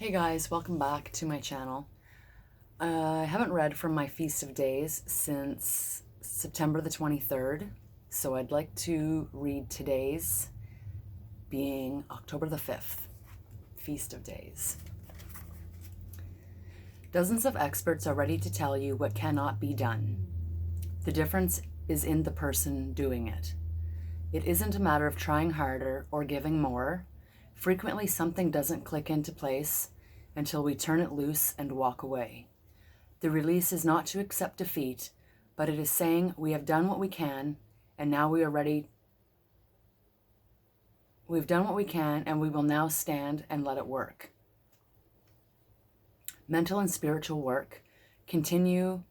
Hey guys, welcome back to my channel. I haven't read from my Feast of Days since September the 23rd, so I'd like to read today's, being October the 5th, Feast of Days. Dozens of experts are ready to tell you what cannot be done. The difference is in the person doing it. It isn't a matter of trying harder or giving more. Frequently, something doesn't click into place until we turn it loose and walk away. The release is not to accept defeat, but it is saying we have done what we can, and now we are ready. We've done what we can, and we will now stand and let it work. Mental and spiritual work continues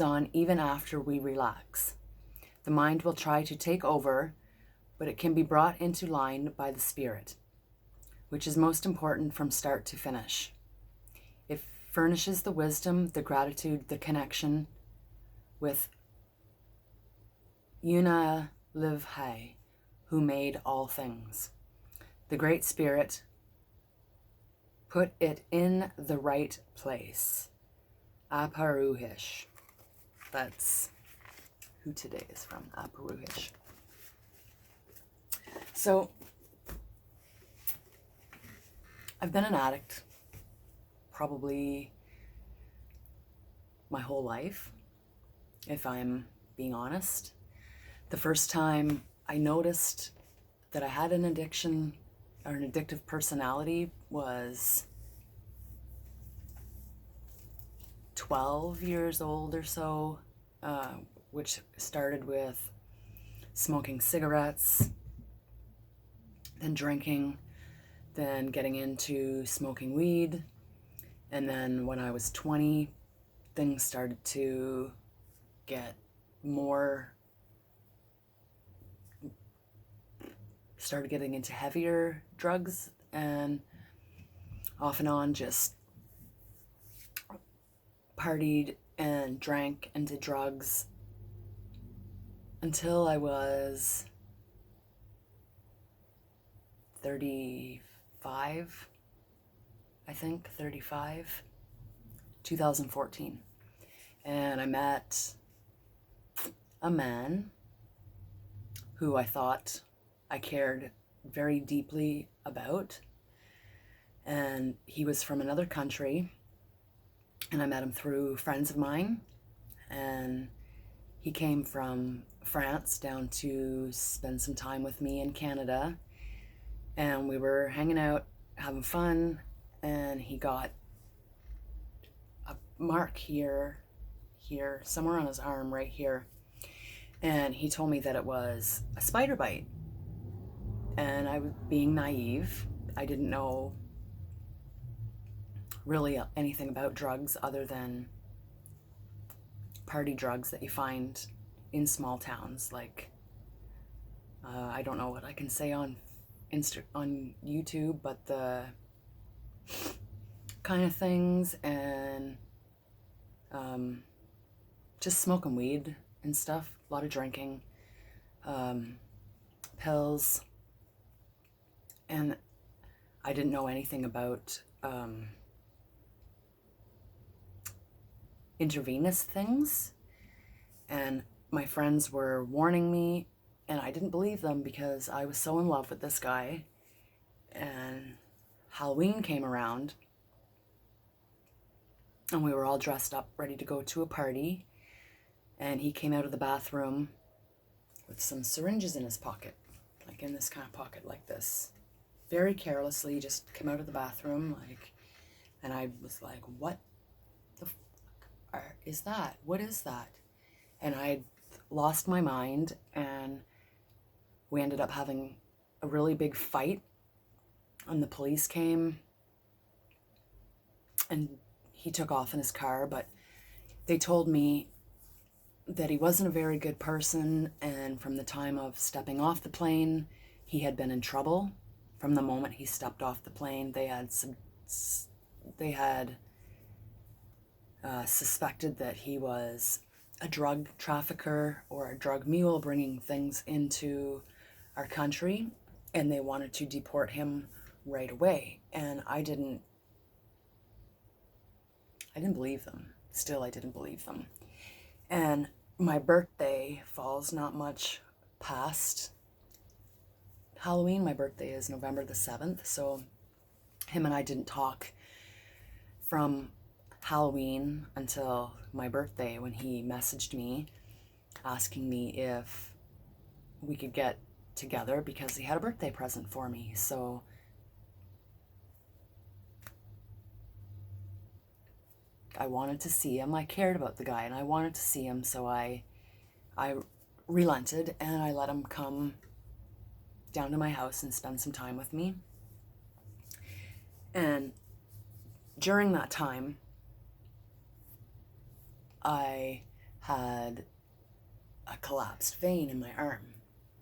on even after we relax. The mind will try to take over, but it can be brought into line by the spirit, which is most important from start to finish. It furnishes the wisdom, the gratitude, the connection with Una Liv Hai, who made all things. The Great Spirit put it in the right place. Aparuhish. That's who today is from, Aparuhish. So, I've been an addict probably my whole life, if I'm being honest. The first time I noticed that I had an addiction or an addictive personality was 12 years old or so, which started with smoking cigarettes, then drinking, then getting into smoking weed. And then when I was 20, things started to get started getting into heavier drugs, and off and on just partied and drank and did drugs until I was 35, I think, 35, 2014. And I met a man who I thought I cared very deeply about. And he was from another country, and I met him through friends of mine. And he came from France down to spend some time with me in Canada. And we were hanging out, having fun, and he got a mark here, somewhere on his arm, right here. And he told me that it was a spider bite. And I was being naive. I didn't know really anything about drugs other than party drugs that you find in small towns. Like, I don't know what I can say on YouTube, but the kind of things, and just smoking weed and stuff, a lot of drinking, pills, and I didn't know anything about intravenous things, and my friends were warning me, and I didn't believe them because I was so in love with this guy. And Halloween came around, and we were all dressed up, ready to go to a party. And he came out of the bathroom with some syringes in his pocket, like in this kind of pocket like this. Very carelessly, just came out of the bathroom, like, and I was like, what the fuck is that? What is that? And I lost my mind, and we ended up having a really big fight, and the police came, and he took off in his car. But they told me that he wasn't a very good person, and from the time of stepping off the plane, he had been in trouble. From the moment he stepped off the plane, they had suspected that he was a drug trafficker or a drug mule bringing things into our country, and they wanted to deport him right away. And I didn't believe them. Still, I didn't believe them. And my birthday falls not much past Halloween. My birthday is November the 7th. So him and I didn't talk from Halloween until my birthday, when he messaged me asking me if we could get together because he had a birthday present for me. So I wanted to see him. I cared about the guy and I wanted to see him, so I relented and I let him come down to my house and spend some time with me. And during that time, I had a collapsed vein in my arm.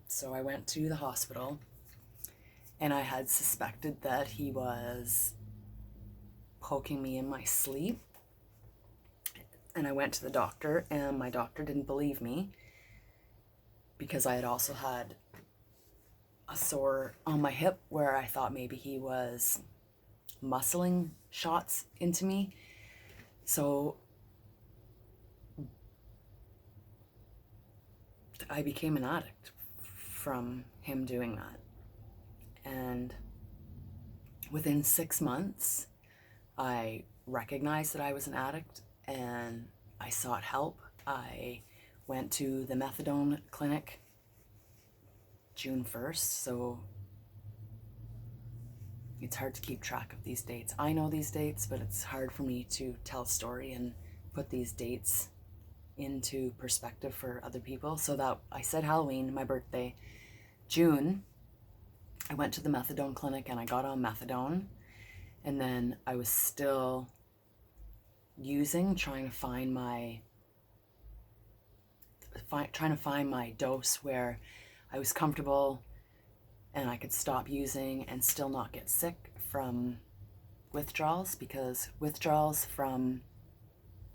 So I went to the hospital and I had suspected that he was poking me in my sleep. And I went to the doctor, and my doctor didn't believe me because I had also had a sore on my hip where I thought maybe he was muscling shots into me. So I became an addict from him doing that. And within 6 months, I recognized that I was an addict and I sought help. I went to the methadone clinic June 1st, so it's hard to keep track of these dates. I know these dates, but it's hard for me to tell a story and put these dates into perspective for other people. So that I said Halloween, my birthday, June, I went to the methadone clinic and I got on methadone. And then I was still using, trying to find my dose where I was comfortable and I could stop using and still not get sick from withdrawals, because withdrawals from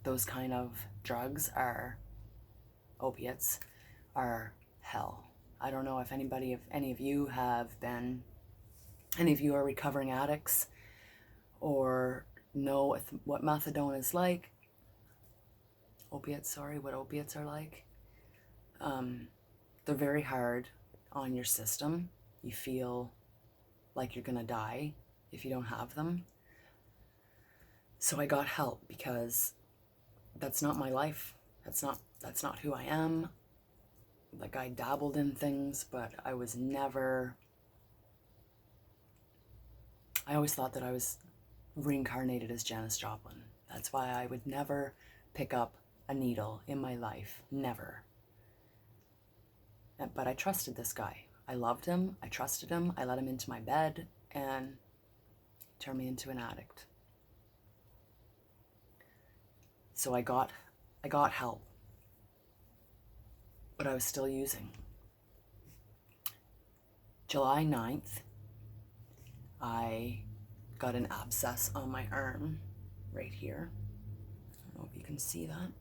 those kind of drugs opiates are hell. I don't know if any of you are recovering addicts or know what methadone is like. What opiates are like. They're very hard on your system. You feel like you're gonna die if you don't have them. So I got help because that's not my life. That's not who I am. Like, I dabbled in things, but I always thought that I was reincarnated as Janis Joplin. That's why I would never pick up a needle in my life. Never. But I trusted this guy. I loved him. I trusted him. I let him into my bed and he turned me into an addict. So I got help, but I was still using. July 9th, I got an abscess on my arm right here. I don't know if you can see that.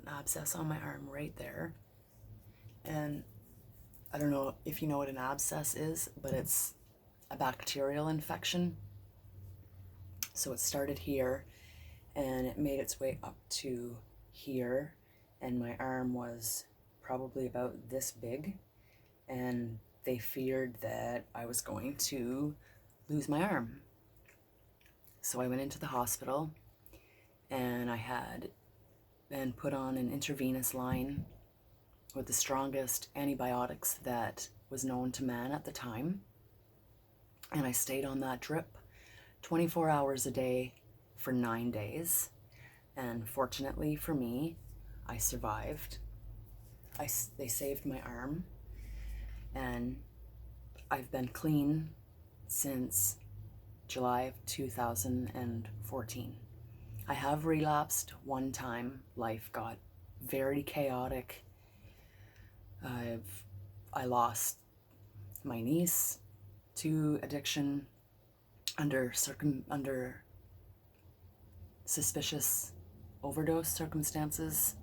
An abscess on my arm right there. And I don't know if you know what an abscess is, but it's a bacterial infection. So it started here and it made its way up to here, and my arm was probably about this big, and they feared that I was going to lose my arm. So I went into the hospital and I had been put on an intravenous line with the strongest antibiotics that was known to man at the time. And I stayed on that drip 24 hours a day for 9 days. And fortunately for me, I survived. They saved my arm. And I've been clean since July of 2014. I have relapsed one time. Life got very chaotic. I lost my niece to addiction under suspicious overdose circumstances.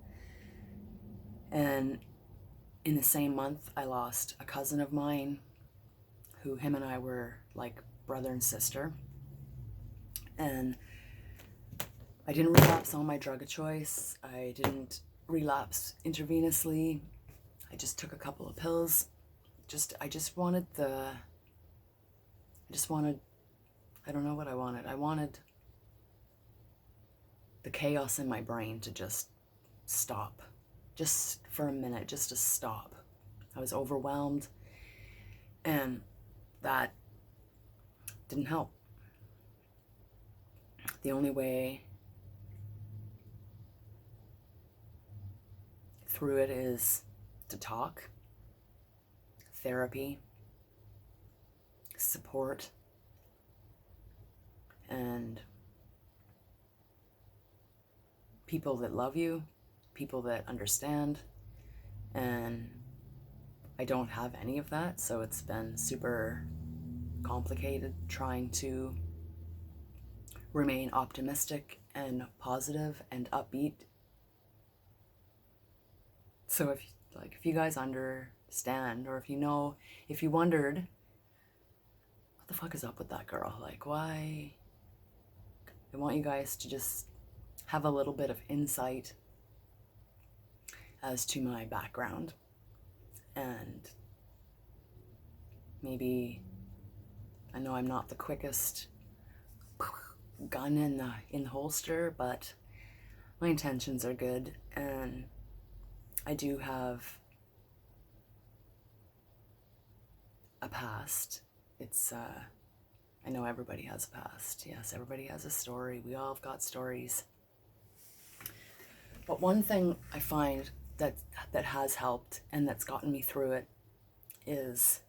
And in the same month, I lost a cousin of mine who him and I were like brother and sister. And I didn't relapse on my drug of choice. I didn't relapse intravenously. I just took a couple of pills. I don't know what I wanted. I wanted the chaos in my brain to just stop. Just for a minute, just to stop. I was overwhelmed, and that didn't help. The only way through it is to talk, therapy, support, and people that love you, people that understand. And I don't have any of that, so it's been super complicated trying to remain optimistic and positive and upbeat. So if you guys understand, or if you wondered, what the fuck is up with that girl? Like, why? I want you guys to just have a little bit of insight as to my background, and maybe, I know I'm not the quickest gun in the holster, but my intentions are good, and I do have a past. I know everybody has a past. Yes, everybody has a story. We all have got stories. But one thing I find that has helped and that's gotten me through it is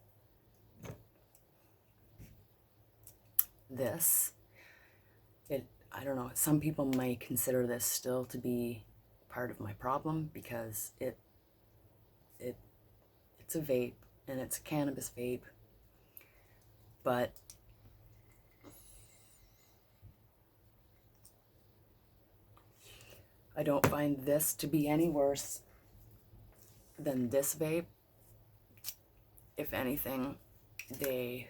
this. I don't know, some people may consider this still to be part of my problem, because it's a vape, and it's a cannabis vape, but I don't find this to be any worse than this vape. If anything, they're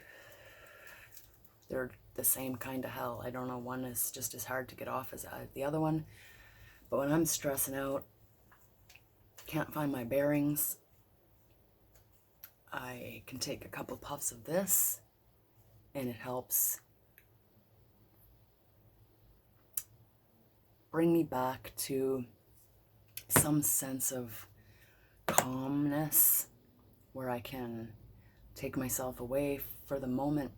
the same kind of hell. I don't know, one is just as hard to get off as the other one. But when I'm stressing out, can't find my bearings, I can take a couple puffs of this, and it helps bring me back to some sense of calmness, where I can take myself away for the moment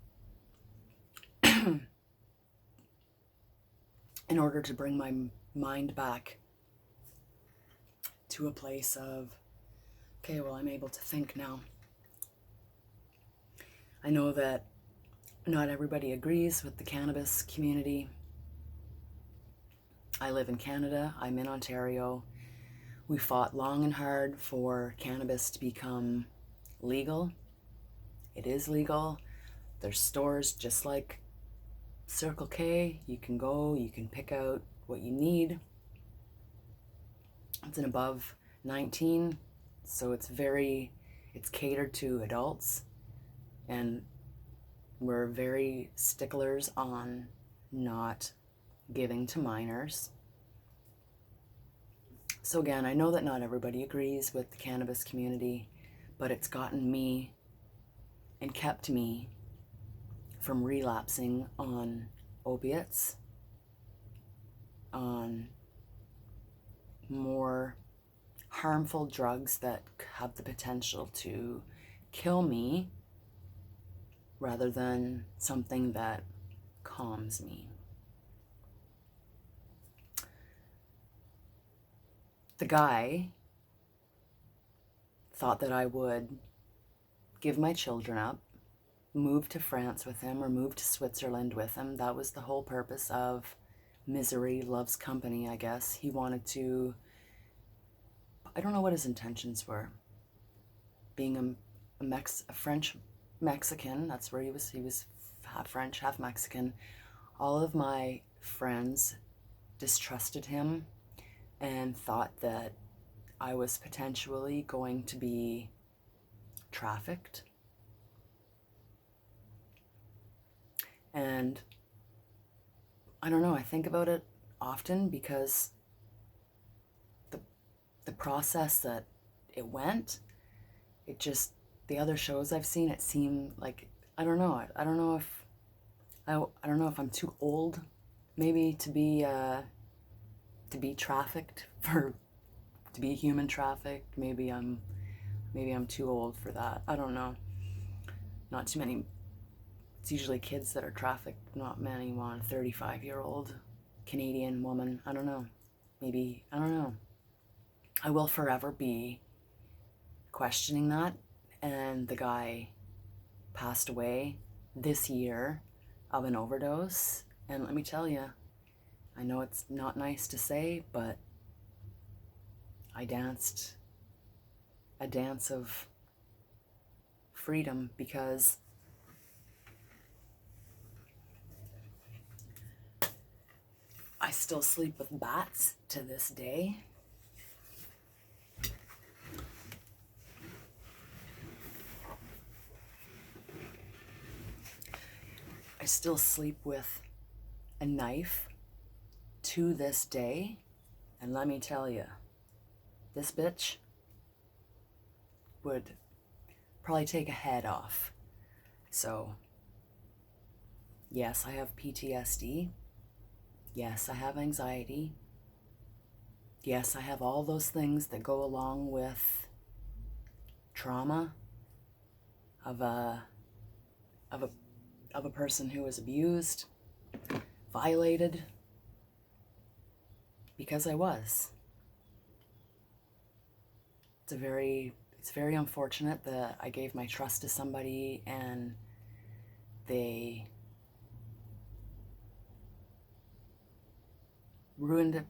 in order to bring my mind back to a place of, okay, well, I'm able to think now. I know that not everybody agrees with the cannabis community. I live in Canada. I'm in Ontario. We fought long and hard for cannabis to become legal. It is legal. There's stores just like Circle K. You can go, you can pick out what you need. It's an above 19, so it's catered to adults, and we're very sticklers on not giving to minors. So again, I know that not everybody agrees with the cannabis community, but it's gotten me and kept me from relapsing on opiates, on more harmful drugs that have the potential to kill me, rather than something that calms me. The guy thought that I would give my children up, move to France with him, or move to Switzerland with him. That was the whole purpose of misery loves company, I guess. He wanted to, I don't know what his intentions were. Being a French Mexican, that's where he was half French, half Mexican. All of my friends distrusted him and thought that I was potentially going to be trafficked. And I don't know, I think about it often because the process that it went, it just, the other shows I've seen, it seemed like, I don't know. I don't know if I don't know if I'm too old, maybe to be trafficked to be human trafficked. Maybe I'm too old for that. I don't know. Not too many. It's usually kids that are trafficked. Not many want a 35-year-old Canadian woman. I don't know. Maybe, I don't know. I will forever be questioning that. And the guy passed away this year of an overdose. And let me tell you, I know it's not nice to say, but I danced a dance of freedom because I still sleep with bats to this day. I still sleep with a knife to this day. And let me tell you, this bitch would probably take a head off. So, yes, I have PTSD. Yes, I have anxiety. Yes, I have all those things that go along with trauma of a person who was abused, violated, because I was. It's very unfortunate that I gave my trust to somebody and they ruined it.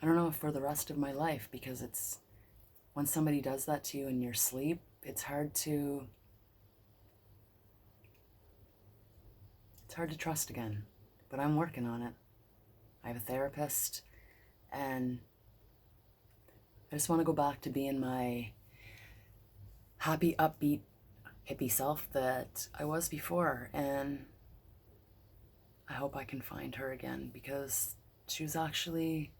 I don't know, for the rest of my life, because it's, when somebody does that to you in your sleep, it's hard to trust again. But I'm working on it. I have a therapist, and I just want to go back to being my happy, upbeat, hippie self that I was before. And I hope I can find her again, because she was actually,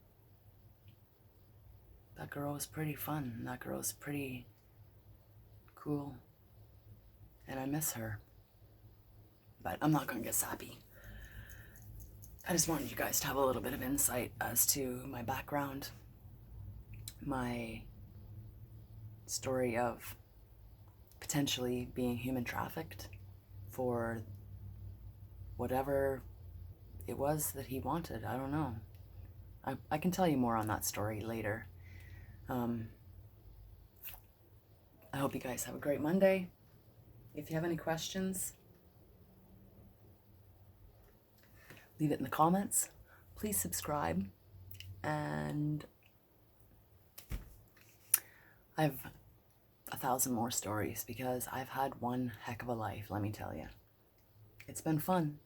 that girl was pretty fun. That girl was pretty cool. And I miss her. But I'm not going to get sappy. I just wanted you guys to have a little bit of insight as to my background, my story of potentially being human trafficked for whatever it was that he wanted. I don't know. I can tell you more on that story later. I hope you guys have a great Monday. If you have any questions, leave it in the comments. Please subscribe. And I have 1,000 more stories, because I've had one heck of a life, let me tell you. It's been fun.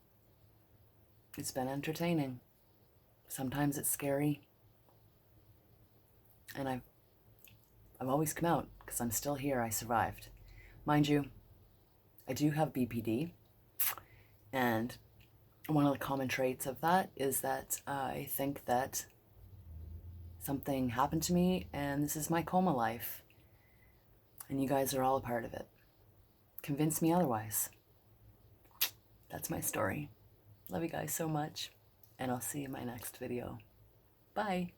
It's been entertaining. Sometimes it's scary. And I've always come out, because I'm still here. I survived. Mind you, I do have BPD. And one of the common traits of that is that I think that something happened to me and this is my coma life. And you guys are all a part of it. Convince me otherwise. That's my story. Love you guys so much. And I'll see you in my next video. Bye.